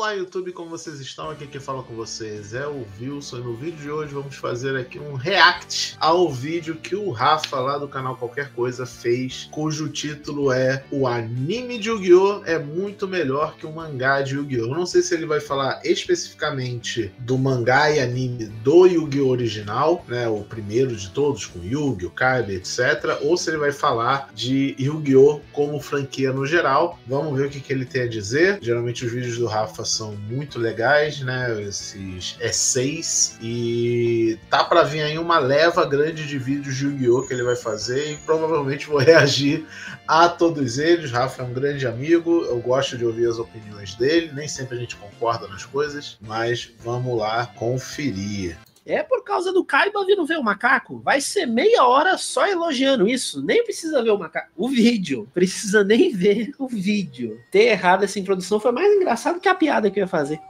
Olá YouTube, como vocês estão? Aqui quem fala com vocês é o Wilson e no vídeo de hoje vamos fazer aqui um react ao vídeo que o Rafa lá do canal Qualquer Coisa fez, cujo título é "O anime de Yu-Gi-Oh! É muito melhor que o mangá de Yu-Gi-Oh!". Eu não sei se ele vai falar especificamente do mangá e anime do Yu-Gi-Oh! Original, né, o primeiro de todos, com Yu-Gi-Oh!, Kaiba, etc., ou se ele vai falar de Yu-Gi-Oh! Como franquia no geral. Vamos ver o que ele tem a dizer. Geralmente os vídeos do Rafa são muito legais, né? Esses essays. E tá para vir aí uma leva grande de vídeos de Yu-Gi-Oh! Que ele vai fazer e provavelmente vou reagir a todos eles. Rafa é um grande amigo, eu gosto de ouvir as opiniões dele, nem sempre a gente concorda nas coisas, mas vamos lá conferir. É por causa do Kaiba vindo ver o macaco. Vai ser meia hora só elogiando isso. Nem precisa ver o macaco. O vídeo. Precisa nem ver o vídeo. Ter errado essa introdução foi mais engraçado que a piada que eu ia fazer.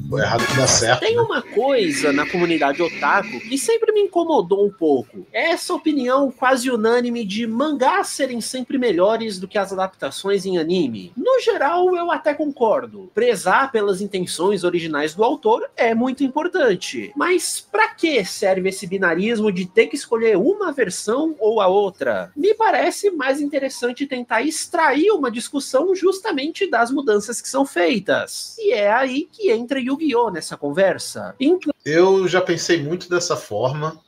Foi errado que dá certo. Tem uma coisa na comunidade otaku que sempre me incomodou um pouco. Essa opinião quase unânime de mangás serem sempre melhores do que as adaptações em anime. No geral, eu até concordo. Prezar pelas intenções originais do autor é muito importante. Mas pra que serve esse binarismo de ter que escolher uma versão ou a outra? Me parece mais interessante tentar extrair uma discussão justamente das mudanças que são feitas. E é aí que entra Yu-Gi-Oh! Nessa conversa. Eu já pensei muito dessa forma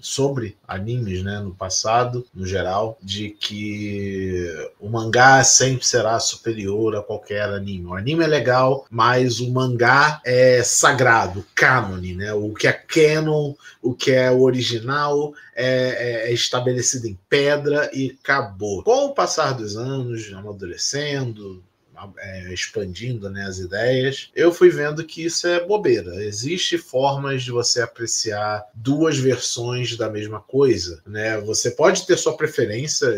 sobre animes, né, no passado, no geral, de que o mangá sempre será superior a qualquer anime. O anime é legal, mas o mangá é sagrado, cânone, né? O que é canon, o que é original é estabelecido em pedra e acabou. Com o passar dos anos, amadurecendo, expandindo, né, as ideias, eu fui vendo que isso é bobeira. Existem formas de você apreciar duas versões da mesma coisa, né? Você pode ter sua preferência.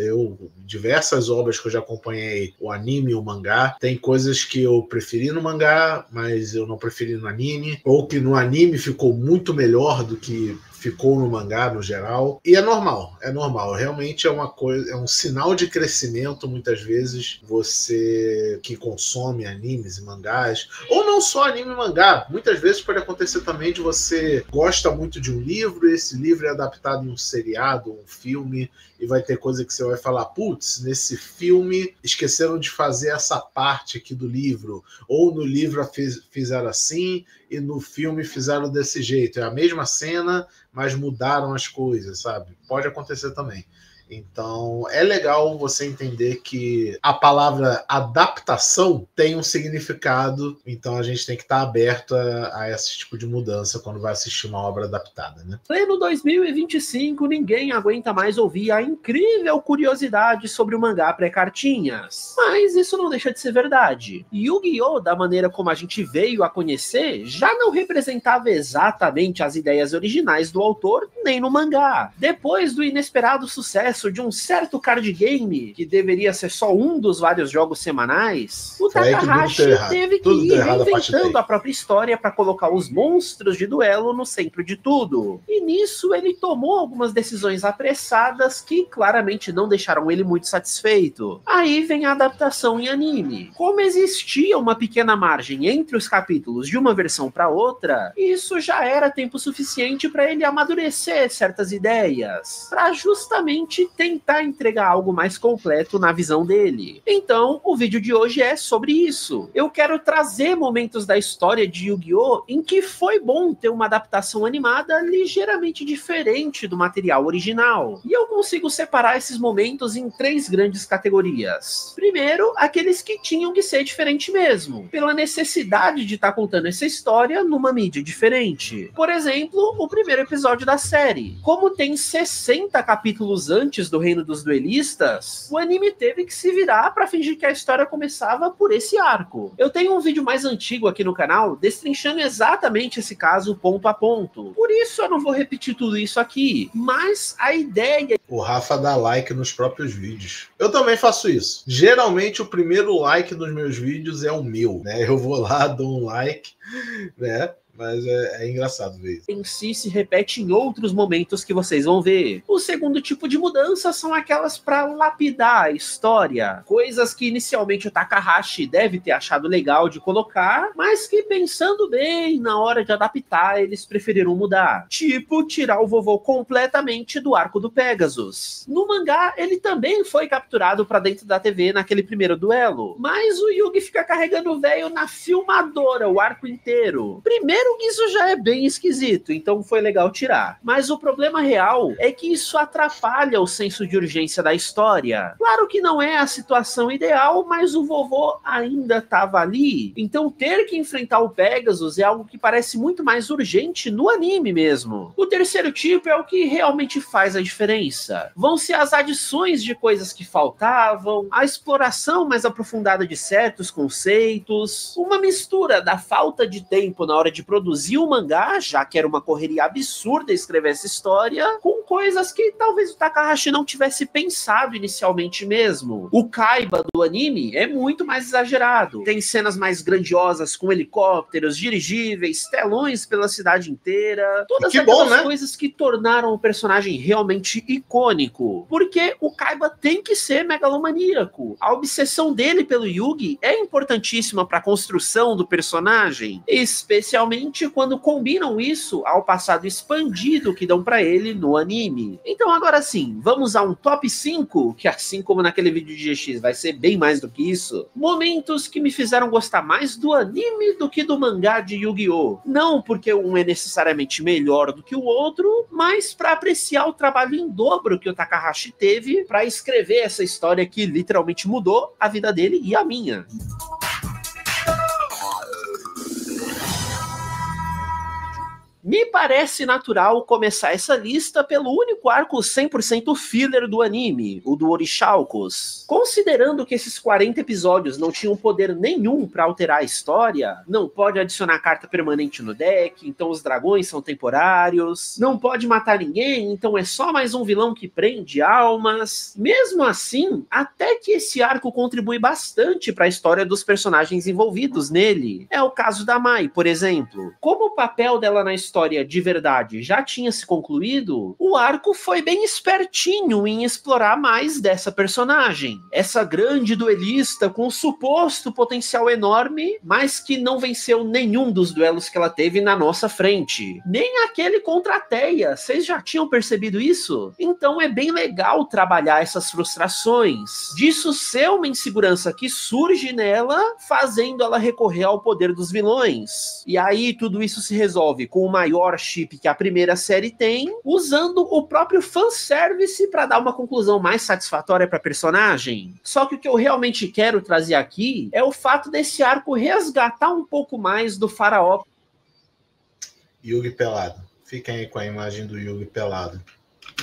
Diversas obras que eu já acompanhei, o anime e o mangá, tem coisas que eu preferi no mangá, mas eu não preferi no anime, ou que no anime ficou muito melhor do que ficou no mangá no geral, e é normal, realmente é uma coisa, é um sinal de crescimento muitas vezes, você que consome animes e mangás, ou não só anime e mangá, muitas vezes pode acontecer também de você gosta muito de um livro, e esse livro é adaptado em um seriado, um filme, e vai ter coisa que você vai falar, putz, nesse filme esqueceram de fazer essa parte aqui do livro, ou no livro fizeram assim, e no filme fizeram desse jeito. É a mesma cena, mas mudaram as coisas, sabe? Pode acontecer também. Então, é legal você entender que a palavra adaptação tem um significado, então a gente tem que estar aberto a esse tipo de mudança quando vai assistir uma obra adaptada, né? Pleno 2025, ninguém aguenta mais ouvir a incrível curiosidade sobre o mangá pré-cartinhas. Mas isso não deixa de ser verdade. Yu-Gi-Oh!, da maneira como a gente veio a conhecer, já não representava exatamente as ideias originais do autor, nem no mangá. Depois do inesperado sucesso de um certo card game, que deveria ser só um dos vários jogos semanais, o Takahashi teve que ir reinventando a própria história para colocar os monstros de duelo no centro de tudo. E nisso ele tomou algumas decisões apressadas que claramente não deixaram ele muito satisfeito. Aí vem a adaptação em anime. Como existia uma pequena margem entre os capítulos de uma versão para outra, isso já era tempo suficiente para ele amadurecer certas ideias, para justamente tentar entregar algo mais completo na visão dele. Então, o vídeo de hoje é sobre isso. Eu quero trazer momentos da história de Yu-Gi-Oh! Em que foi bom ter uma adaptação animada ligeiramente diferente do material original. E eu consigo separar esses momentos em três grandes categorias. Primeiro, aqueles que tinham que ser diferente mesmo, pela necessidade de estar contando essa história numa mídia diferente. Por exemplo, o primeiro episódio da série. Como tem 60 capítulos antes do Reino dos Duelistas, o anime teve que se virar para fingir que a história começava por esse arco. Eu tenho um vídeo mais antigo aqui no canal destrinchando exatamente esse caso ponto a ponto. Por isso eu não vou repetir tudo isso aqui, mas a ideia... O Rafa dá like nos próprios vídeos. Eu também faço isso. Geralmente o primeiro like nos meus vídeos é o meu, né? Eu vou lá, dou um like, né? Mas é engraçado ver isso. Em si se repete em outros momentos que vocês vão ver. O segundo tipo de mudança são aquelas para lapidar a história. Coisas que inicialmente o Takahashi deve ter achado legal de colocar, mas que pensando bem, na hora de adaptar, eles preferiram mudar. Tipo, tirar o vovô completamente do arco do Pegasus. No mangá, ele também foi capturado para dentro da TV naquele primeiro duelo, mas o Yugi fica carregando o velho na filmadora o arco inteiro. Primeiro que isso já é bem esquisito, então foi legal tirar. Mas o problema real é que isso atrapalha o senso de urgência da história. Claro que não é a situação ideal, mas o vovô ainda estava ali, então ter que enfrentar o Pegasus é algo que parece muito mais urgente no anime mesmo. O terceiro tipo é o que realmente faz a diferença. Vão ser as adições de coisas que faltavam, a exploração mais aprofundada de certos conceitos, uma mistura da falta de tempo na hora de produzir o mangá, já que era uma correria absurda escrever essa história, com coisas que talvez o Takahashi não tivesse pensado inicialmente mesmo. O Kaiba do anime é muito mais exagerado. Tem cenas mais grandiosas com helicópteros, dirigíveis, telões pela cidade inteira, todas aquelas coisas que tornaram o personagem realmente icônico. Porque o Kaiba tem que ser megalomaníaco. A obsessão dele pelo Yugi é importantíssima para a construção do personagem, especialmente quando combinam isso ao passado expandido que dão para ele no anime. Então agora sim, vamos a um top 5, que assim como naquele vídeo de GX vai ser bem mais do que isso, momentos que me fizeram gostar mais do anime do que do mangá de Yu-Gi-Oh! Não porque um é necessariamente melhor do que o outro, mas para apreciar o trabalho em dobro que o Takahashi teve para escrever essa história que literalmente mudou a vida dele e a minha. Me parece natural começar essa lista pelo único arco 100% filler do anime, o do Orichalcos. Considerando que esses 40 episódios não tinham poder nenhum para alterar a história, não pode adicionar carta permanente no deck, então os dragões são temporários, não pode matar ninguém, então é só mais um vilão que prende almas. Mesmo assim, até que esse arco contribui bastante para a história dos personagens envolvidos nele. É o caso da Mai, por exemplo. Como o papel dela na história de verdade já tinha se concluído, o arco foi bem espertinho em explorar mais dessa personagem. Essa grande duelista com um suposto potencial enorme, mas que não venceu nenhum dos duelos que ela teve na nossa frente. Nem aquele contra a Teia. Vocês já tinham percebido isso? Então é bem legal trabalhar essas frustrações. Disso ser uma insegurança que surge nela, fazendo ela recorrer ao poder dos vilões. E aí tudo isso se resolve com o maior chip que a primeira série tem, usando o próprio fanservice para dar uma conclusão mais satisfatória para a personagem. Só que o que eu realmente quero trazer aqui é o fato desse arco resgatar um pouco mais do faraó. Yugi pelado. Fiquem aí com a imagem do Yugi pelado.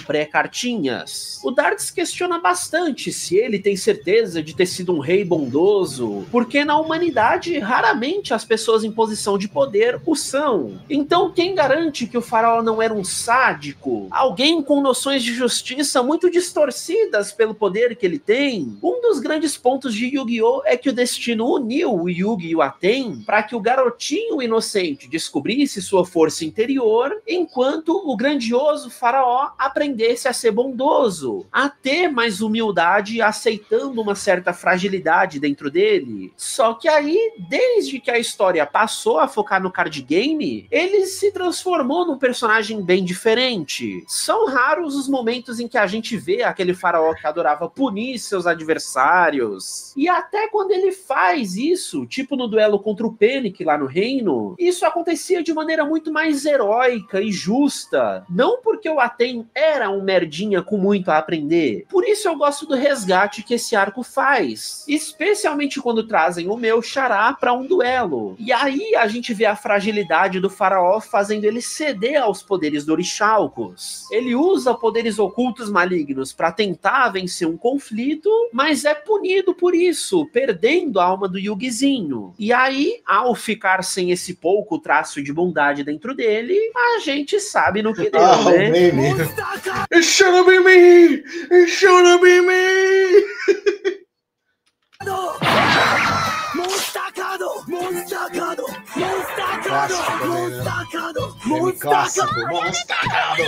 Pré-cartinhas. O Dardes questiona bastante se ele tem certeza de ter sido um rei bondoso, porque na humanidade raramente as pessoas em posição de poder o são. Então quem garante que o faraó não era um sádico? Alguém com noções de justiça muito distorcidas pelo poder que ele tem? Um dos grandes pontos de Yu-Gi-Oh! É que o destino uniu o Yugi e o Aten para que o garotinho inocente descobrisse sua força interior, enquanto o grandioso faraó aprendesse a ser bondoso, a ter mais humildade, aceitando uma certa fragilidade dentro dele. Só que aí, desde que a história passou a focar no card game, ele se transformou num personagem bem diferente. São raros os momentos em que a gente vê aquele faraó que adorava punir seus adversários. E até quando ele faz isso, tipo no duelo contra o Penic lá no reino, isso acontecia de maneira muito mais heróica e justa. Não porque o Aten era um merdinha com muito a aprender. Por isso eu gosto do resgate que esse arco faz, especialmente quando trazem o meu xará para um duelo. E aí a gente vê a fragilidade do faraó fazendo ele ceder aos poderes do Orichalcos. Ele usa poderes ocultos malignos para tentar vencer um conflito, mas é punido por isso, perdendo a alma do Yugizinho. E aí, ao ficar sem esse pouco traço de bondade dentro dele, a gente sabe no que deu, né? It shouldn't be me! It shouldn't be me! Clássico também, né? Meme clássico. Monstacado!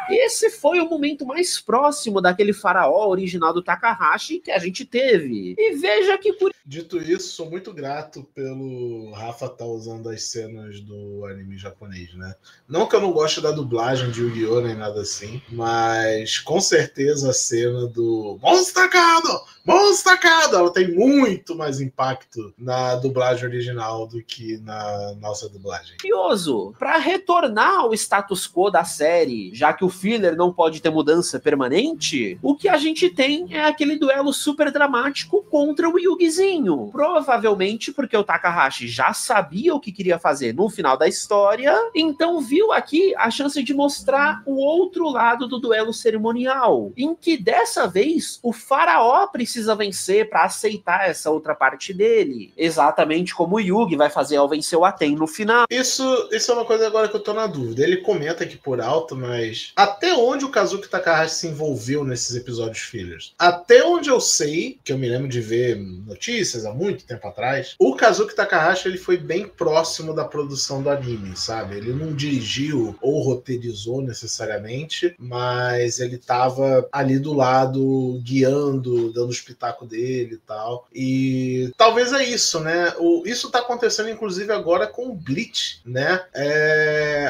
Esse foi o momento mais próximo daquele faraó original do Takahashi que a gente teve. E veja que Dito isso, sou muito grato pelo Rafa estar usando as cenas do anime japonês, né? Não que eu não goste da dublagem de Yu-Gi-Oh! Nem nada assim, mas com certeza a cena do Monstacado! Monstacado! Ela tem muito mais impacto na dublagem original do que na nossa dublagem. curioso, para retornar ao status quo da série, já que o filler não pode ter mudança permanente, o que a gente tem é aquele duelo super dramático contra o Yugizinho. Provavelmente porque o Takahashi já sabia o que queria fazer no final da história, então viu aqui a chance de mostrar o outro lado do duelo cerimonial, em que dessa vez o faraó precisa vencer para aceitar essa outra parte dele, exatamente como o Yugi vai fazer ao vencer o Aten no final. Isso é uma coisa agora que eu tô na dúvida. Ele comenta aqui por alto, mas até onde o Kazuki Takahashi se envolveu nesses episódios fillers? Até onde eu sei, que eu me lembro de ver notícias há muito tempo atrás, o Kazuki Takahashi ele foi bem próximo da produção do anime, sabe? Ele não dirigiu ou roteirizou necessariamente, mas ele tava ali do lado, guiando, dando o espetáculo dele e tal. E talvez é isso, né? Isso tá acontecendo, inclusive, agora com o Bleach, né?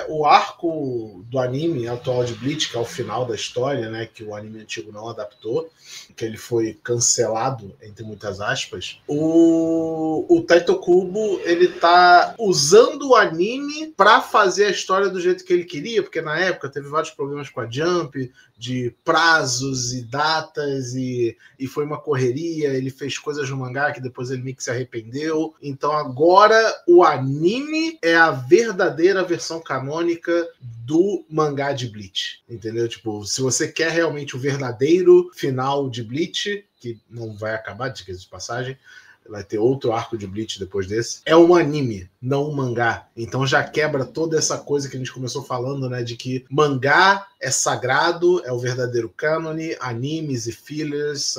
O arco do anime atual de Bleach, que é o final da história, né? Que o anime antigo não adaptou, que ele foi cancelado, entre muitas aspas. O Taito Kubo, ele tá usando o anime pra fazer a história do jeito que ele queria, porque na época teve vários problemas com a Jump, de prazos e datas, e foi uma correria, ele fez coisas no mangá que depois ele meio que se arrependeu. Então agora o anime é a verdadeira versão canônica do mangá de Bleach, entendeu? Tipo, se você quer realmente o verdadeiro final de Bleach, que não vai acabar, de passagem, vai ter outro arco de Bleach depois desse, é um anime, não um mangá. Então já quebra toda essa coisa que a gente começou falando, né, de que mangá é sagrado, é o verdadeiro cânone, animes e fillers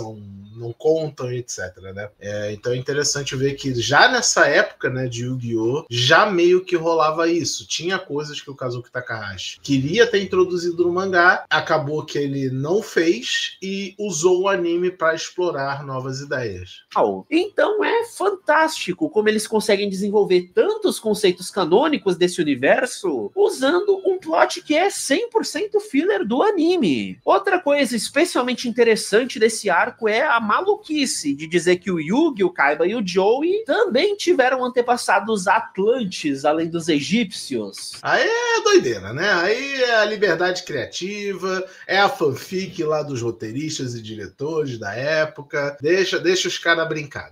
não contam, etc, né? Então é interessante ver que já nessa época, né, de Yu-Gi-Oh! Já meio que rolava isso. Tinha coisas que o Kazuki Takahashi queria ter introduzido no mangá, acabou que ele não fez e usou o anime para explorar novas ideias. Então é fantástico como eles conseguem desenvolver tantos conceitos canônicos desse universo usando um plot que é 100% filler do anime. Outra coisa especialmente interessante desse arco é a maluquice de dizer que o Yugi, o Kaiba e o Joey também tiveram antepassados atlantes, além dos egípcios. Aí é doideira, né? Aí é a liberdade criativa, é a fanfic lá dos roteiristas e diretores da época. Deixa os caras brincar,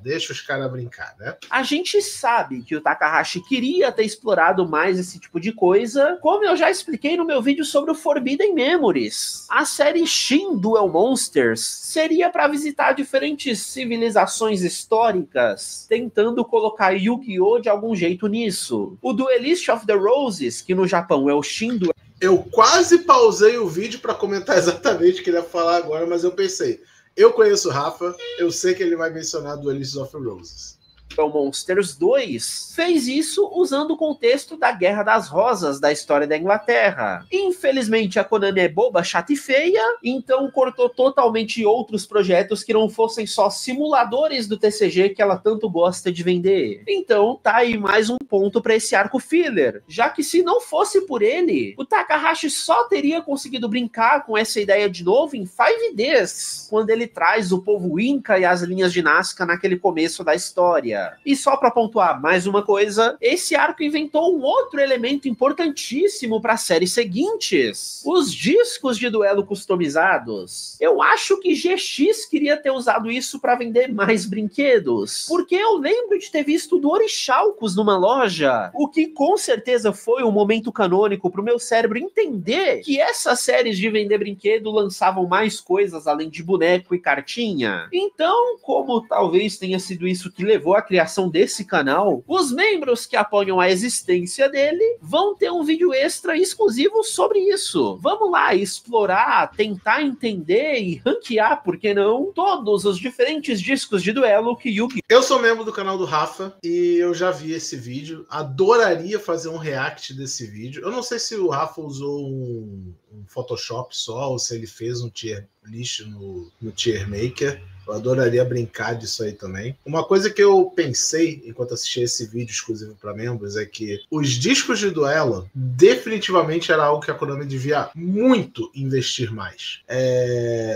né? A gente sabe que o Takahashi queria ter explorado mais esse tipo de coisa, como eu já expliquei no meu vídeo sobre o Forbidden Memories. A série Shin Duel Monsters seria para visitar diferentes civilizações históricas, tentando colocar Yu-Gi-Oh! De algum jeito nisso. O Duelist of the Roses, que no Japão é o Shin Duel... Eu quase pausei o vídeo para comentar exatamente o que ele ia falar agora, mas eu pensei, eu conheço o Rafa, eu sei que ele vai mencionar Duelist of the Roses. Monsters 2 fez isso usando o contexto da Guerra das Rosas da história da Inglaterra. Infelizmente a Konami é boba, chata e feia, então cortou totalmente outros projetos que não fossem só simuladores do TCG que ela tanto gosta de vender. Então tá aí mais um ponto para esse arco filler, já que se não fosse por ele, o Takahashi só teria conseguido brincar com essa ideia de novo em 5Ds, quando ele traz o povo Inca e as linhas de Nazca naquele começo da história. E só para pontuar mais uma coisa, esse arco inventou um outro elemento importantíssimo para as séries seguintes: os discos de duelo customizados. Eu acho que GX queria ter usado isso para vender mais brinquedos, porque eu lembro de ter visto do Orichalcos numa loja, o que com certeza foi um momento canônico para o meu cérebro entender que essas séries de vender brinquedo lançavam mais coisas além de boneco e cartinha. Então, como talvez tenha sido isso que levou a criar criação desse canal, os membros que apoiam a existência dele vão ter um vídeo extra exclusivo sobre isso. Vamos lá explorar, tentar entender e ranquear, por que não, todos os diferentes discos de duelo que Yu-Gi-Oh! Eu sou membro do canal do Rafa e eu já vi esse vídeo. Adoraria fazer um react desse vídeo. Eu não sei se o Rafa usou um Photoshop só ou se ele fez um tier list no Tier Maker. Eu adoraria brincar disso aí também. Uma coisa que eu pensei enquanto assisti esse vídeo exclusivo para membros é que os discos de duelo definitivamente era algo que a Konami devia muito investir mais.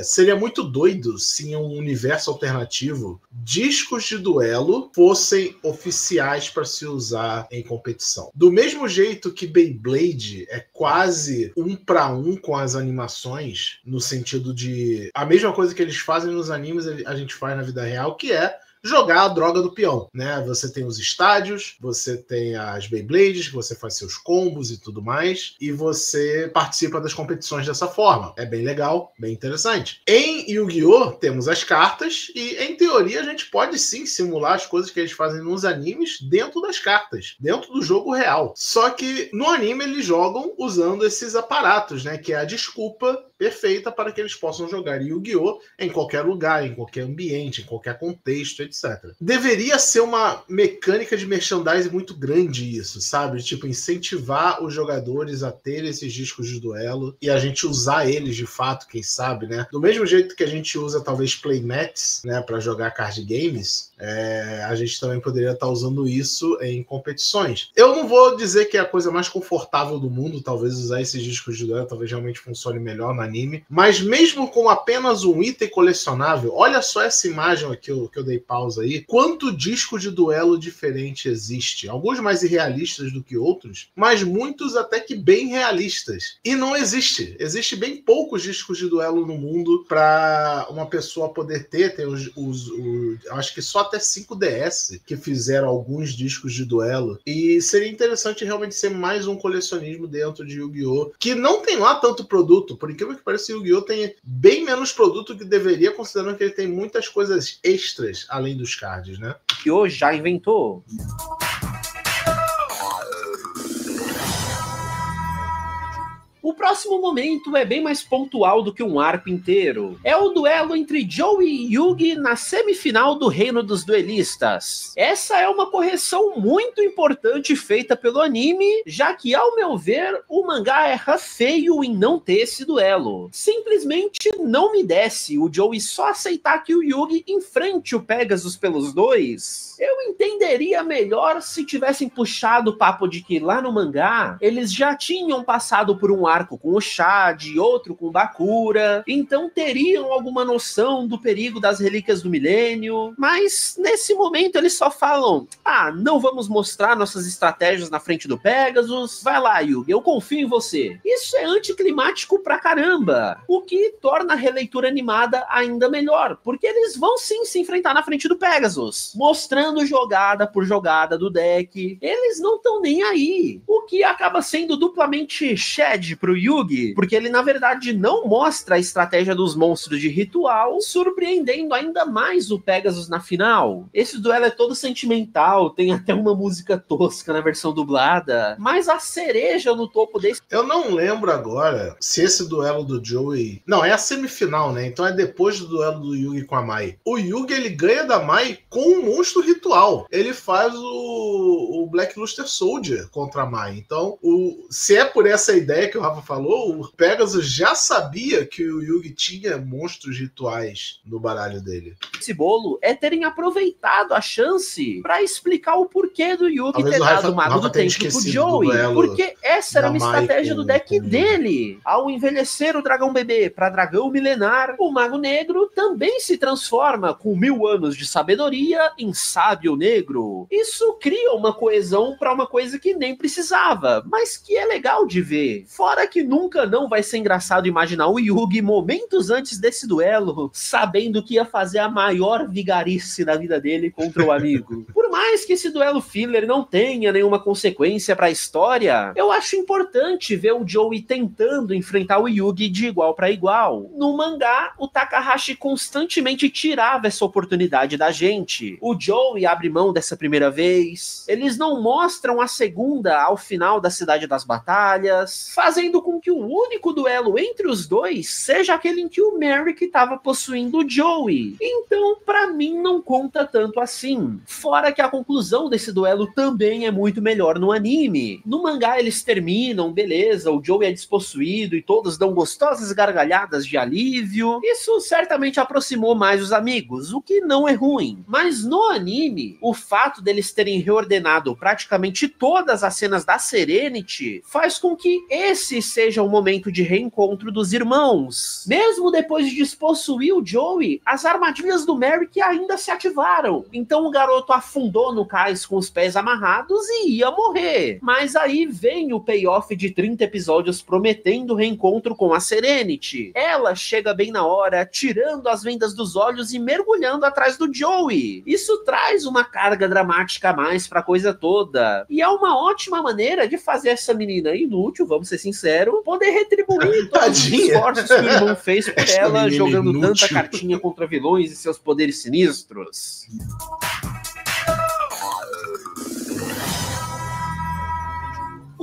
Seria muito doido se em um universo alternativo discos de duelo fossem oficiais para se usar em competição. Do mesmo jeito que Beyblade é quase 1-para-1 com as animações, no sentido de a mesma coisa que eles fazem nos animes a gente faz na vida real, que é jogar a droga do peão, né? Você tem os estádios, você tem as Beyblades, que você faz seus combos e tudo mais, e você participa das competições dessa forma. É bem legal, bem interessante. Em Yu-Gi-Oh! Temos as cartas, e em teoria a gente pode sim simular as coisas que eles fazem nos animes dentro das cartas, dentro do jogo real. Só que no anime eles jogam usando esses aparatos, né? Que é a desculpa perfeita para que eles possam jogar Yu-Gi-Oh! Em qualquer lugar, em qualquer ambiente, em qualquer contexto, etc. Deveria ser uma mecânica de merchandising muito grande isso, sabe? Tipo, incentivar os jogadores a ter esses discos de duelo e a gente usar eles de fato, quem sabe, né? Do mesmo jeito que a gente usa talvez playmats, né, para jogar card games, a gente também poderia estar usando isso em competições. Eu não vou dizer que é a coisa mais confortável do mundo, talvez usar esses discos de duelo, talvez realmente funcione melhor no anime, mas mesmo com apenas um item colecionável, olha só essa imagem aqui que eu dei pausa aí, quanto disco de duelo diferente existe. Alguns mais irrealistas do que outros, mas muitos até que bem realistas. E não existe bem poucos discos de duelo no mundo para uma pessoa poder ter. Tem acho que só até 5DS que fizeram alguns discos de duelo. E seria interessante realmente ser mais um colecionismo dentro de Yu-Gi-Oh! Que não tem lá tanto produto. Por incrível que pareça, Yu-Gi-Oh! Tem bem menos produto que deveria, considerando que ele tem muitas coisas extras além dos cards, né? Que hoje já inventou. O próximo momento é bem mais pontual do que um arco inteiro. É o duelo entre Joey e Yugi na semifinal do Reino dos Duelistas. Essa é uma correção muito importante feita pelo anime, já que, ao meu ver, o mangá erra feio em não ter esse duelo. Simplesmente não me desce o Joey só aceitar que o Yugi enfrente o Pegasus pelos dois. Eu entenderia melhor se tivessem puxado o papo de que lá no mangá eles já tinham passado por um arco com o Chad e outro com o Bakura, então teriam alguma noção do perigo das relíquias do milênio, mas nesse momento eles só falam: não vamos mostrar nossas estratégias na frente do Pegasus, vai lá Yugi, eu confio em você. Isso é anticlimático pra caramba, o que torna a releitura animada ainda melhor, porque eles vão sim se enfrentar na frente do Pegasus, mostrando jogada por jogada do deck, eles não estão nem aí, o que acaba sendo duplamente shed pro Yugi, porque ele na verdade não mostra a estratégia dos monstros de ritual, surpreendendo ainda mais o Pegasus na final. Esse duelo é todo sentimental, tem até uma música tosca na versão dublada, mas a cereja no topo desse... Eu não lembro agora se esse duelo do Joey... Não, é a semifinal, né? Então é depois do duelo do Yugi com a Mai. O Yugi, ele ganha da Mai com um monstro ritual. Ele faz o Black Luster Soldier contra a Mai. Então, se é por essa ideia que o Rafa falou, o Pegasus já sabia que o Yugi tinha monstros rituais no baralho dele. Esse bolo é terem aproveitado a chance pra explicar o porquê do Yugi ter dado o Mago do Tempo pro Joey, porque essa era uma estratégia do deck dele. Ao envelhecer o dragão bebê pra dragão milenar, o Mago Negro também se transforma com 1000 anos de sabedoria em sábio negro. Isso cria uma coesão pra uma coisa que nem precisava, mas que é legal de ver. Fora que nunca não vai ser engraçado imaginar o Yugi momentos antes desse duelo, sabendo que ia fazer a maior vigarice da vida dele contra o amigo. Por mais que esse duelo filler não tenha nenhuma consequência para a história, eu acho importante ver o Joey tentando enfrentar o Yugi de igual para igual. No mangá, o Takahashi constantemente tirava essa oportunidade da gente. O Joey abre mão dessa primeira vez, eles não mostram a segunda ao final da Cidade das Batalhas, fazendo com que o único duelo entre os dois seja aquele em que o Merrick estava possuindo o Joey. Então, pra mim, não conta tanto assim. Fora que a conclusão desse duelo também é muito melhor no anime. No mangá eles terminam, beleza, o Joey é despossuído e todos dão gostosas gargalhadas de alívio. Isso certamente aproximou mais os amigos, o que não é ruim. Mas no anime, o fato deles terem reordenado praticamente todas as cenas da Serenity faz com que esse seja o momento de reencontro dos irmãos. Mesmo depois de despossuir o Joey, as armadilhas do Merrick ainda se ativaram. Então o garoto afundou no cais com os pés amarrados e ia morrer. Mas aí vem o payoff de 30 episódios prometendo o reencontro com a Serenity. Ela chega bem na hora, tirando as vendas dos olhos e mergulhando atrás do Joey. Isso traz uma carga dramática a mais pra coisa toda. E é uma ótima maneira de fazer essa menina inútil, vamos ser sinceros, poder retribuir todos os esforços que o irmão fez por ela, jogando inútil. Tanta cartinha contra vilões e seus poderes sinistros.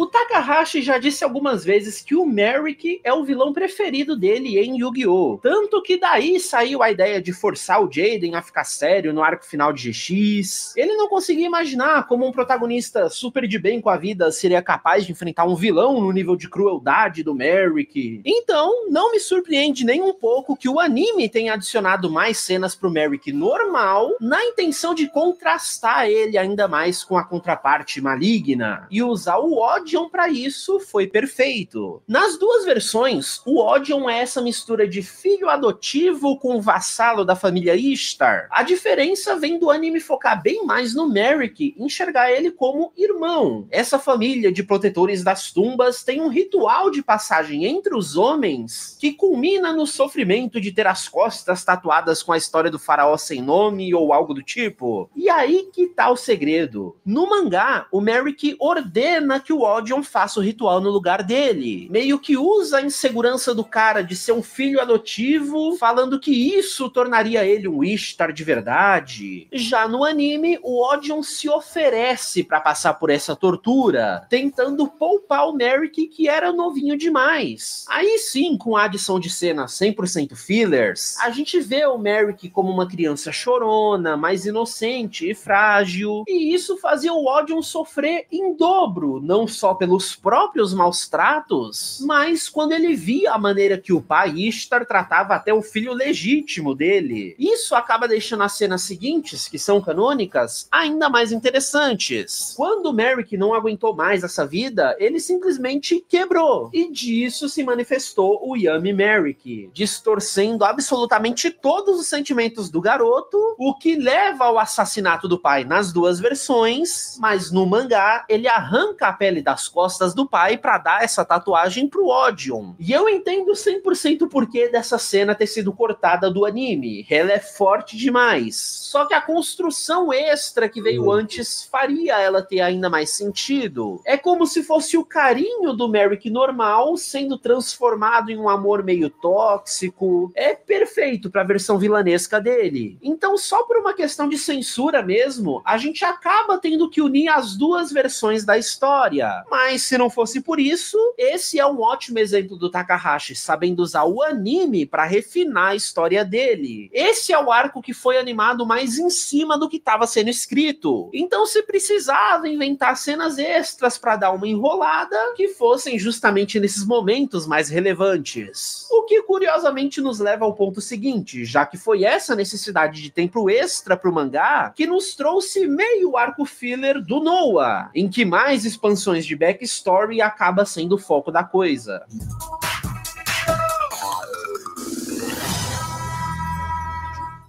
O Takahashi já disse algumas vezes que o Merrick é o vilão preferido dele em Yu-Gi-Oh! Tanto que daí saiu a ideia de forçar o Jaden a ficar sério no arco final de GX. Ele não conseguia imaginar como um protagonista super de bem com a vida seria capaz de enfrentar um vilão no nível de crueldade do Merrick. Então, não me surpreende nem um pouco que o anime tenha adicionado mais cenas pro Merrick normal, na intenção de contrastar ele ainda mais com a contraparte maligna. E usar o Odeon para isso foi perfeito. Nas duas versões, o Odeon é essa mistura de filho adotivo com vassalo da família Ishtar. A diferença vem do anime focar bem mais no Merrick, enxergar ele como irmão. Essa família de protetores das tumbas tem um ritual de passagem entre os homens que culmina no sofrimento de ter as costas tatuadas com a história do faraó sem nome ou algo do tipo. E aí que tá o segredo. No mangá, o Merrick ordena que o Odeon faça o ritual no lugar dele. Meio que usa a insegurança do cara de ser um filho adotivo, falando que isso tornaria ele um Ishtar de verdade. Já no anime, o Odeon se oferece para passar por essa tortura, tentando poupar o Merrick, que era novinho demais. Aí sim, com a adição de cenas 100% fillers, a gente vê o Merrick como uma criança chorona, mais inocente e frágil, e isso fazia o Odeon sofrer em dobro, não só pelos próprios maus tratos, mas quando ele via a maneira que o pai Ishtar tratava até o filho legítimo dele. Isso acaba deixando as cenas seguintes, que são canônicas, ainda mais interessantes. Quando o Merrick não aguentou mais essa vida, ele simplesmente quebrou. E disso se manifestou o Yami Merrick, distorcendo absolutamente todos os sentimentos do garoto, o que leva ao assassinato do pai nas duas versões, mas no mangá ele arranca a pele das costas do pai para dar essa tatuagem pro Odeon. E eu entendo 100% o porquê dessa cena ter sido cortada do anime. Ela é forte demais. Só que a construção extra que veio antes faria ela ter ainda mais sentido. É como se fosse o carinho do Merrick normal sendo transformado em um amor meio tóxico. É perfeito para a versão vilanesca dele. Então, só por uma questão de censura mesmo, a gente acaba tendo que unir as duas versões da história. Mas se não fosse por isso, esse é um ótimo exemplo do Takahashi sabendo usar o anime para refinar a história dele. Esse é o arco que foi animado mais em cima do que estava sendo escrito. Então, se precisava inventar cenas extras para dar uma enrolada, que fossem justamente nesses momentos mais relevantes. O que curiosamente nos leva ao ponto seguinte, já que foi essa necessidade de tempo extra pro mangá que nos trouxe meio arco filler do Noah, em que mais expansões de backstory acaba sendo o foco da coisa.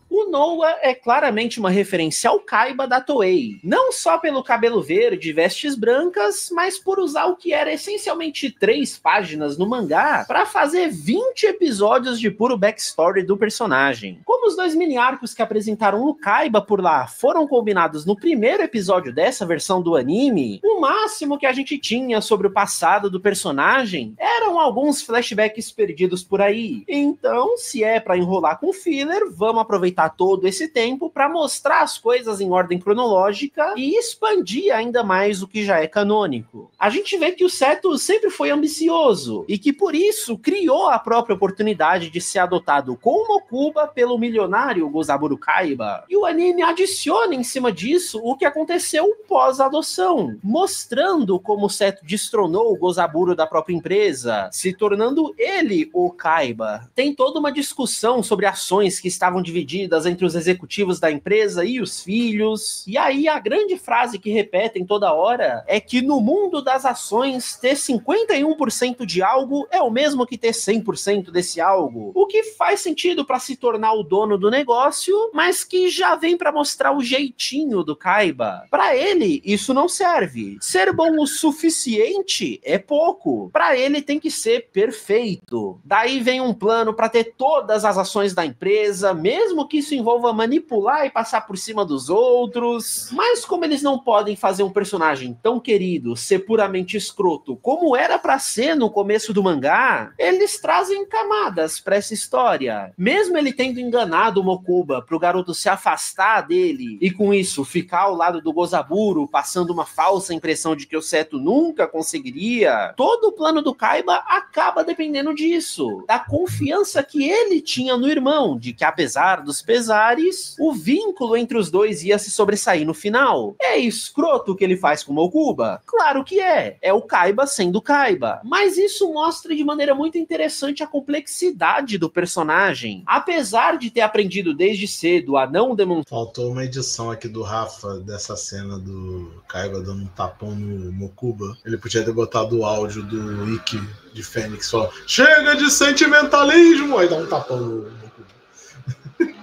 O Noah é claramente uma referência ao Kaiba da Toei, não só pelo cabelo verde e vestes brancas, mas por usar o que era essencialmente 3 páginas no mangá para fazer 20 episódios de puro backstory do personagem. Como os 2 mini arcos que apresentaram o Kaiba por lá foram combinados no primeiro episódio dessa versão do anime, o máximo que a gente tinha sobre o passado do personagem eram alguns flashbacks perdidos por aí. Então, se é para enrolar com filler, vamos aproveitar todo esse tempo para mostrar as coisas em ordem cronológica e expandir ainda mais o que já é canônico. A gente vê que o Seto sempre foi ambicioso e que por isso criou a própria oportunidade de ser adotado com Mokuba pelo milionário Gozaburo Kaiba. E o anime adiciona em cima disso o que aconteceu pós-adoção, mostrando como o Seto destronou o Gozaburo da própria empresa, se tornando ele o Kaiba. Tem toda uma discussão sobre ações que estavam divididas entre os executivos da empresa e os filhos. E aí a grande frase que repetem toda hora é que no mundo das ações, ter 51% de algo é o mesmo que ter 100% desse algo. O que faz sentido para se tornar o dono do negócio, mas que já vem para mostrar o jeitinho do Kaiba. Para ele, isso não serve. Ser bom o suficiente é pouco. Para ele tem que ser perfeito. Daí vem um plano para ter todas as ações da empresa, mesmo que isso envolva manipular e passar por cima dos outros. Mas como eles não podem fazer um personagem tão querido ser puramente escroto como era para ser no começo do mangá, eles trazem camadas para essa história. Mesmo ele tendo enganado o Mokuba pro garoto se afastar dele e com isso ficar ao lado do Gozaburo, passando uma falsa impressão de que o Seto nunca conseguiria, todo o plano do Kaiba acaba dependendo disso, da confiança que ele tinha no irmão, de que apesar dos pesares, o vínculo entre os dois ia se sobressair no final. É escroto o que ele faz com o Mokuba? Claro que é. É o Kaiba sendo Kaiba. Mas isso mostra de maneira muito interessante a complexidade do personagem. Apesar de ter aprendido desde cedo a não demonstrar... Faltou uma edição aqui do Rafa dessa cena do Kaiba dando um tapão no Mokuba. Ele podia ter botado o áudio do Ikki de Fênix só. Chega de sentimentalismo! Aí dá um tapão no Mokuba.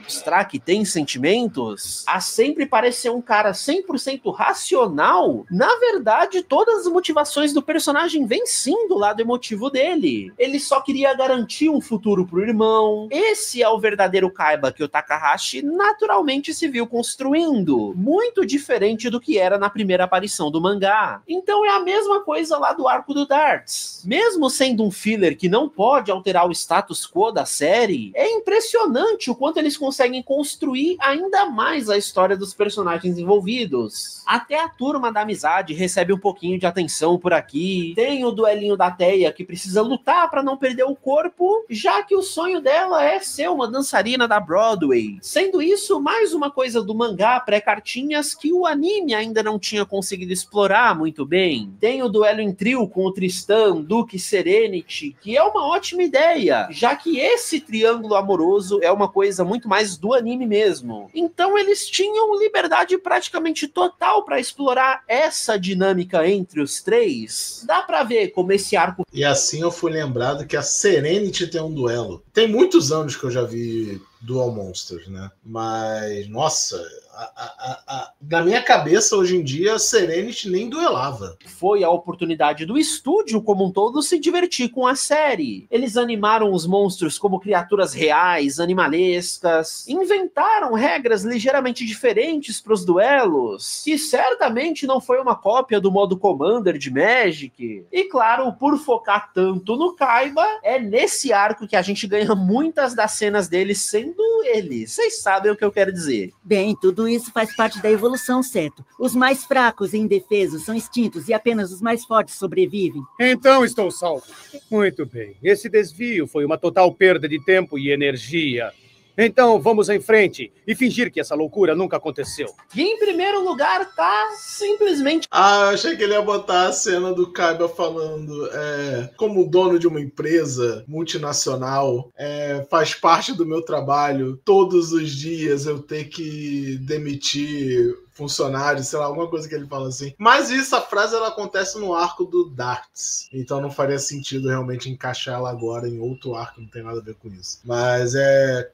Mostrar que tem sentimentos, a sempre parecer um cara 100% racional, na verdade, todas as motivações do personagem vêm sim do lado emotivo dele. Ele só queria garantir um futuro pro irmão. Esse é o verdadeiro Kaiba que o Takahashi naturalmente se viu construindo, muito diferente do que era na primeira aparição do mangá. Então é a mesma coisa lá do arco do Darts. Mesmo sendo um filler que não pode alterar o status quo da série, é impressionante o quanto eles conseguem construir ainda mais a história dos personagens envolvidos. Até a turma da amizade recebe um pouquinho de atenção por aqui. Tem o duelinho da Teia que precisa lutar para não perder o corpo, já que o sonho dela é ser uma dançarina da Broadway. Sendo isso mais uma coisa do mangá pré-cartinhas que o anime ainda não tinha conseguido explorar muito bem. Tem o duelo em trio com o Tristan, Duke e Serenity, que é uma ótima ideia, já que esse triângulo amoroso é uma coisa muito mais do anime mesmo. Então eles tinham liberdade praticamente total para explorar essa dinâmica entre os três. Dá pra ver como esse arco... E assim eu fui lembrado que a Serenity tem um duelo. Tem muitos anos que eu já vi Duel Monsters, né? Mas, nossa... na minha cabeça, hoje em dia, a Serenity nem duelava. Foi a oportunidade do estúdio como um todo se divertir com a série. Eles animaram os monstros como criaturas reais, animalescas, inventaram regras ligeiramente diferentes para os duelos, que certamente não foi uma cópia do modo Commander de Magic. E claro, por focar tanto no Kaiba, é nesse arco que a gente ganha muitas das cenas dele sendo ele. Vocês sabem o que eu quero dizer. Bem, tudo isso faz parte da evolução, Seto. Os mais fracos e indefesos são extintos e apenas os mais fortes sobrevivem. Então estou salvo. Muito bem. Esse desvio foi uma total perda de tempo e energia. Então vamos em frente e fingir que essa loucura nunca aconteceu. E em primeiro lugar tá simplesmente... eu achei que ele ia botar a cena do Kaiba falando como dono de uma empresa multinacional, faz parte do meu trabalho todos os dias eu ter que demitir funcionário, sei lá, alguma coisa que ele fala assim. Mas essa frase ela acontece no arco do Darts, então não faria sentido realmente encaixar ela agora em outro arco, não tem nada a ver com isso. Mas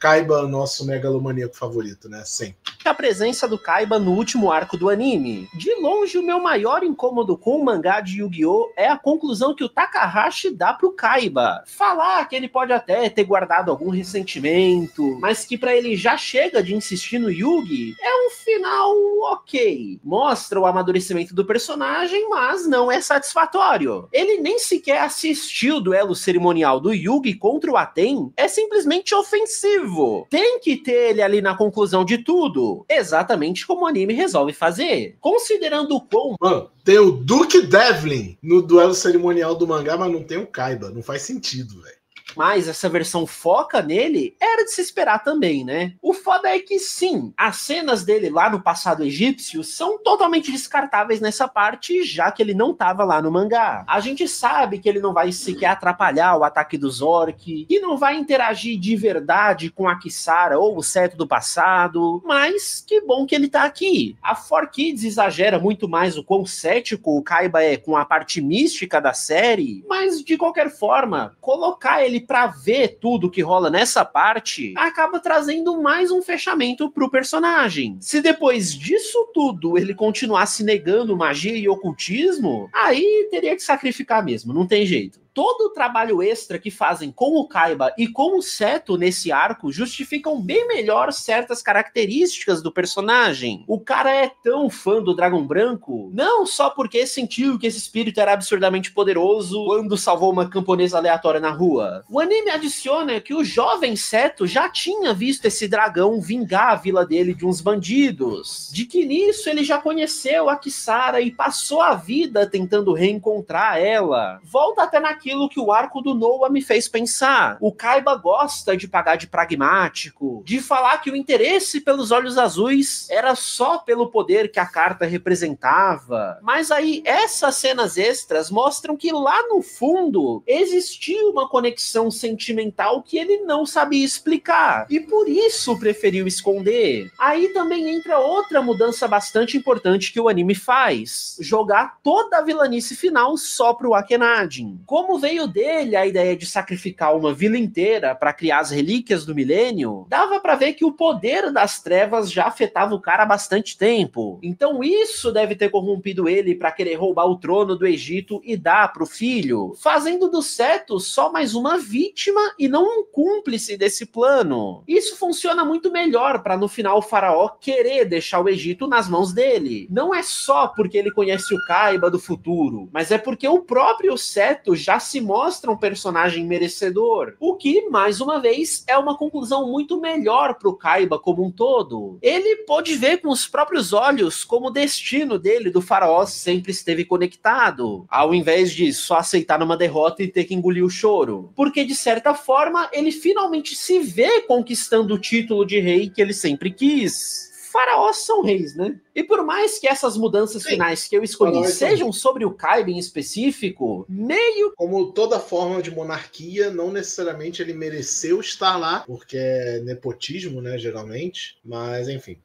Kaiba, nosso megalomaníaco favorito, né? Sempre. A presença do Kaiba no último arco do anime. De longe, o meu maior incômodo com o mangá de Yu-Gi-Oh! É a conclusão que o Takahashi dá pro Kaiba. Falar que ele pode até ter guardado algum ressentimento, mas que pra ele já chega de insistir no Yugi, é um final ok. Mostra o amadurecimento do personagem, mas não é satisfatório. Ele nem sequer assistiu o duelo cerimonial do Yugi contra o Aten, é simplesmente ofensivo. Tem que ter ele ali na conclusão de tudo, exatamente como o anime resolve fazer. Considerando o quão... Mano, tem o Duke Devlin no duelo cerimonial do mangá, mas não tem o Kaiba. Não faz sentido, velho. Mas essa versão foca nele, era de se esperar também, né? O foda é que sim, as cenas dele lá no passado egípcio são totalmente descartáveis nessa parte, já que ele não tava lá no mangá. A gente sabe que ele não vai sequer atrapalhar o ataque do Zork, que não vai interagir de verdade com a Kisara ou o Seto do passado, mas que bom que ele tá aqui. A 4Kids exagera muito mais o quão cético o Kaiba é com a parte mística da série, mas de qualquer forma, colocar ele pra ver tudo que rola nessa parte, acaba trazendo mais um fechamento pro personagem. Se depois disso tudo ele continuasse negando magia e ocultismo, aí teria que sacrificar mesmo, não tem jeito. Todo o trabalho extra que fazem com o Kaiba e com o Seto nesse arco justificam bem melhor certas características do personagem. O cara é tão fã do Dragão Branco, não só porque sentiu que esse espírito era absurdamente poderoso quando salvou uma camponesa aleatória na rua. O anime adiciona que o jovem Seto já tinha visto esse dragão vingar a vila dele de uns bandidos, de que nisso ele já conheceu a Kisara e passou a vida tentando reencontrar ela. Volta até naquilo que o arco do Noah me fez pensar. O Kaiba gosta de pagar de pragmático, de falar que o interesse pelos olhos azuis era só pelo poder que a carta representava. Mas aí essas cenas extras mostram que lá no fundo existia uma conexão sentimental que ele não sabia explicar e por isso preferiu esconder. Aí também entra outra mudança bastante importante que o anime faz: jogar toda a vilanice final só pro Akenadin. Como veio dele a ideia de sacrificar uma vila inteira para criar as relíquias do milênio, dava para ver que o poder das trevas já afetava o cara há bastante tempo. Então isso deve ter corrompido ele para querer roubar o trono do Egito e dar pro filho, fazendo do Seto só mais uma vítima e não um cúmplice desse plano. Isso funciona muito melhor para no final o faraó querer deixar o Egito nas mãos dele. Não é só porque ele conhece o Kaiba do futuro, mas é porque o próprio Seto já se mostra um personagem merecedor, o que, mais uma vez, é uma conclusão muito melhor pro Kaiba como um todo. Ele pôde ver com os próprios olhos como o destino dele, do faraó, sempre esteve conectado, ao invés de só aceitar uma derrota e ter que engolir o choro. Porque, de certa forma, ele finalmente se vê conquistando o título de rei que ele sempre quis. Faraós são reis, né? E por mais que essas mudanças finais que eu escolhi sejam sobre o Kaiba em específico, meio... Como toda forma de monarquia, não necessariamente ele mereceu estar lá, porque é nepotismo, né, geralmente. Mas, enfim,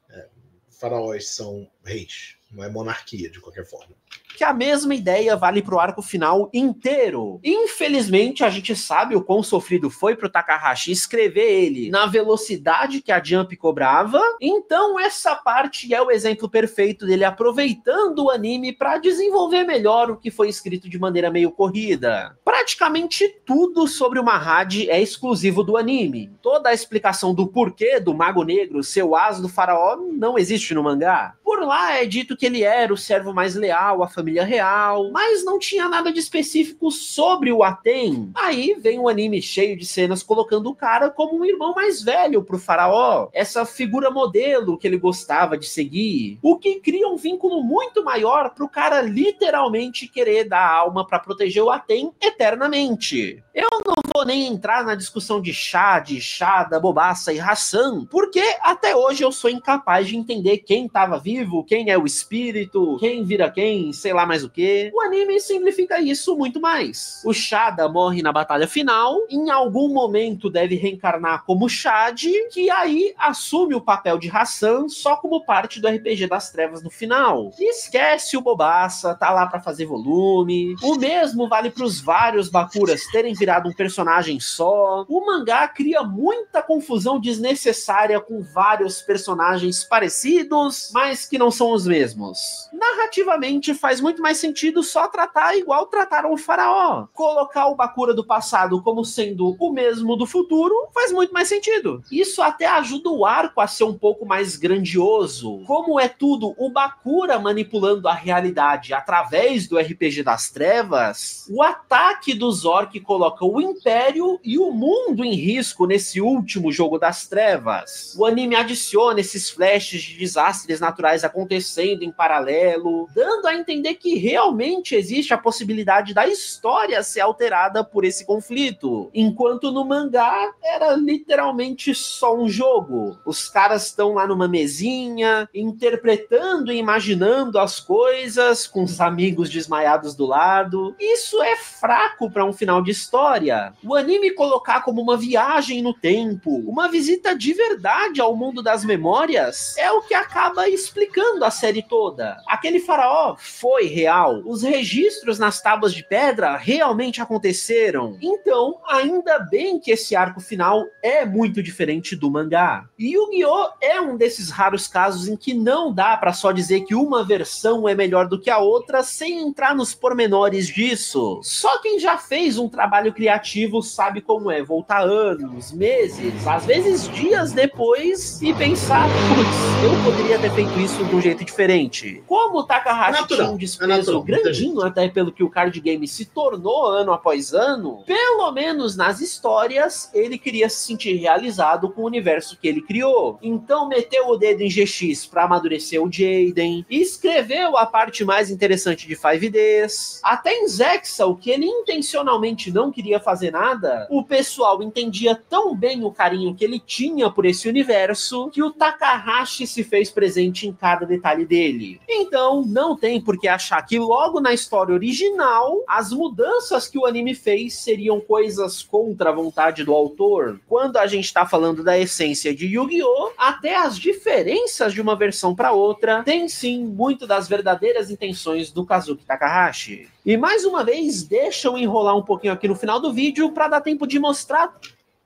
faraós são reis, não é monarquia, de qualquer forma. Que a mesma ideia vale pro arco final inteiro. Infelizmente, a gente sabe o quão sofrido foi pro Takahashi escrever ele na velocidade que a Jump cobrava, então essa parte é o exemplo perfeito dele aproveitando o anime para desenvolver melhor o que foi escrito de maneira meio corrida. Praticamente tudo sobre o Mahad é exclusivo do anime. Toda a explicação do porquê do Mago Negro ser o as do faraó não existe no mangá. Por lá é dito que ele era o servo mais leal à família real, mas não tinha nada de específico sobre o Aten. Aí vem um anime cheio de cenas colocando o cara como um irmão mais velho pro faraó, essa figura modelo que ele gostava de seguir, o que cria um vínculo muito maior pro cara literalmente querer dar alma pra proteger o Aten eternamente. Eu não vou vou nem entrar na discussão de Shad, Shada, Bobassa e Hassan, porque até hoje eu sou incapaz de entender quem tava vivo, quem é o espírito, quem vira quem, sei lá mais o que. O anime simplifica isso muito mais. O Shada morre na batalha final, em algum momento deve reencarnar como Shad, que aí assume o papel de Hassan só como parte do RPG das Trevas no final. E esquece o Bobassa, tá lá pra fazer volume. O mesmo vale pros vários Bakuras terem virado um personagem só. O mangá cria muita confusão desnecessária com vários personagens parecidos, mas que não são os mesmos. Narrativamente faz muito mais sentido só tratar igual trataram o Faraó. Colocar o Bakura do passado como sendo o mesmo do futuro faz muito mais sentido. Isso até ajuda o arco a ser um pouco mais grandioso. Como é tudo o Bakura manipulando a realidade através do RPG das Trevas, o ataque do Zork coloca o Império e o mundo em risco nesse último jogo das Trevas. O anime adiciona esses flashes de desastres naturais acontecendo em paralelo, dando a entender que realmente existe a possibilidade da história ser alterada por esse conflito, enquanto no mangá era literalmente só um jogo. Os caras estão lá numa mesinha, interpretando e imaginando as coisas, com os amigos desmaiados do lado. Isso é fraco para um final de história. O anime colocar como uma viagem no tempo, uma visita de verdade ao mundo das memórias, é o que acaba explicando a série toda. Aquele faraó foi real. Os registros nas tábuas de pedra realmente aconteceram. Então, ainda bem que esse arco final é muito diferente do mangá. E Yu-Gi-Oh! É um desses raros casos em que não dá pra só dizer que uma versão é melhor do que a outra sem entrar nos pormenores disso. Só quem já fez um trabalho criativo sabe como é voltar anos, meses, às vezes dias depois e pensar, putz, eu poderia ter feito isso de um jeito diferente. Como o Takahashi tinha um desprezo grandinho até pelo que o card game se tornou ano após ano, pelo menos nas histórias, ele queria se sentir realizado com o universo que ele criou. Então meteu o dedo em GX pra amadurecer o Jaden, escreveu a parte mais interessante de 5Ds, até em Zexal, que ele intencionalmente não queria fazer nada, o pessoal entendia tão bem o carinho que ele tinha por esse universo, que o Takahashi se fez presente em cada detalhe dele. Então, não tem por que achar que logo na história original, as mudanças que o anime fez seriam coisas contra a vontade do autor. Quando a gente tá falando da essência de Yu-Gi-Oh!, até as diferenças de uma versão para outra tem sim muito das verdadeiras intenções do Kazuki Takahashi. E mais uma vez, deixa eu enrolar um pouquinho aqui no final do vídeo para dar tempo de mostrar.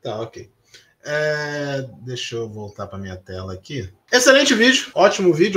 Tá, ok. Deixa eu voltar para minha tela aqui. Excelente vídeo,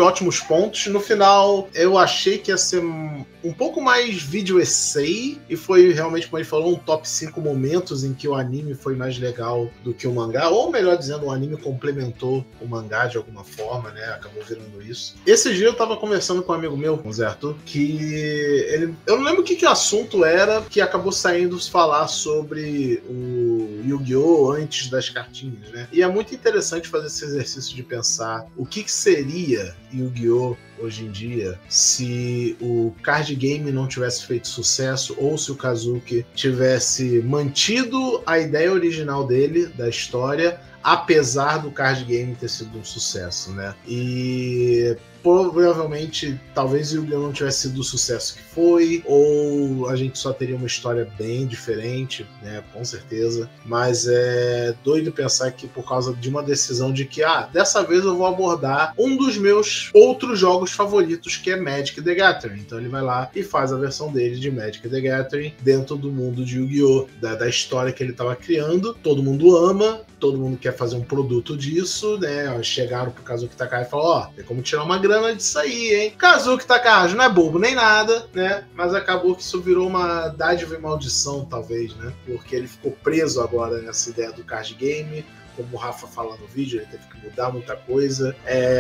ótimos pontos. No final, eu achei que ia ser um pouco mais vídeo essay, e foi realmente, como ele falou, um top 5 momentos em que o anime foi mais legal do que o mangá, ou melhor dizendo, o anime complementou o mangá de alguma forma, né? Acabou virando isso. Esse dia eu tava conversando com um amigo meu, com o Zé Arthur, que eu não lembro o que o assunto era, que acabou saindo falar sobre o Yu-Gi-Oh! Antes das cartinhas, né? E é muito interessante fazer esse exercício de pensar o que seria Yu-Gi-Oh! Hoje em dia se o card game não tivesse feito sucesso, ou se o Kazuki tivesse mantido a ideia original dele, da história, apesar do card game ter sido um sucesso, né? E provavelmente, talvez o Yu-Gi-Oh! Não tivesse sido o sucesso que foi, ou a gente só teria uma história bem diferente, né? Com certeza. Mas é doido pensar que por causa de uma decisão de que, dessa vez eu vou abordar um dos meus outros jogos favoritos, que é Magic the Gathering. Então ele vai lá e faz a versão dele de Magic the Gathering dentro do mundo de Yu-Gi-Oh! Da história que ele estava criando. Todo mundo ama, todo mundo quer fazer um produto disso, né? Chegaram pro Kazuki Takahashi e falaram, tem como tirar uma grana disso aí, hein? Kazuki Takahashi não é bobo nem nada, né? Mas acabou que isso virou uma dádiva e maldição, talvez, né? Porque ele ficou preso agora nessa ideia do card game. como o Rafa fala no vídeo, ele teve que mudar muita coisa.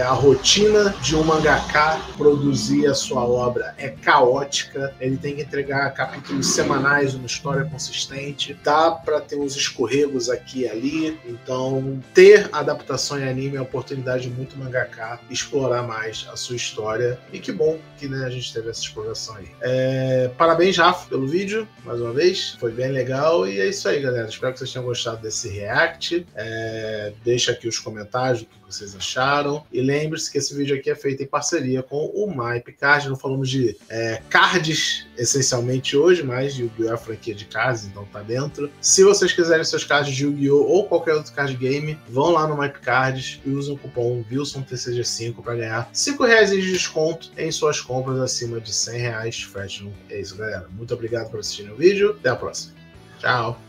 A rotina de um mangaka produzir a sua obra é caótica, ele tem que entregar capítulos semanais, uma história consistente, dá para ter uns escorregos aqui e ali, então ter adaptação em anime é uma oportunidade de muito mangaka explorar mais a sua história, e que bom que, né, a gente teve essa exploração aí. Parabéns, Rafa, pelo vídeo, mais uma vez, foi bem legal, e é isso aí, galera, espero que vocês tenham gostado desse react. Deixa aqui os comentários o que vocês acharam, e lembre-se que esse vídeo aqui é feito em parceria com o MyPCard. Não falamos de cards essencialmente hoje, mas Yu-Gi-Oh! É a franquia de cards, então tá dentro. Se vocês quiserem seus cards de Yu-Gi-Oh! Ou qualquer outro card game, vão lá no MyPCard e usem o cupom WilsonTCG5 para ganhar R$5 de desconto em suas compras acima de R$100. Frete. É isso, galera. Muito obrigado por assistirem o vídeo. Até a próxima. Tchau.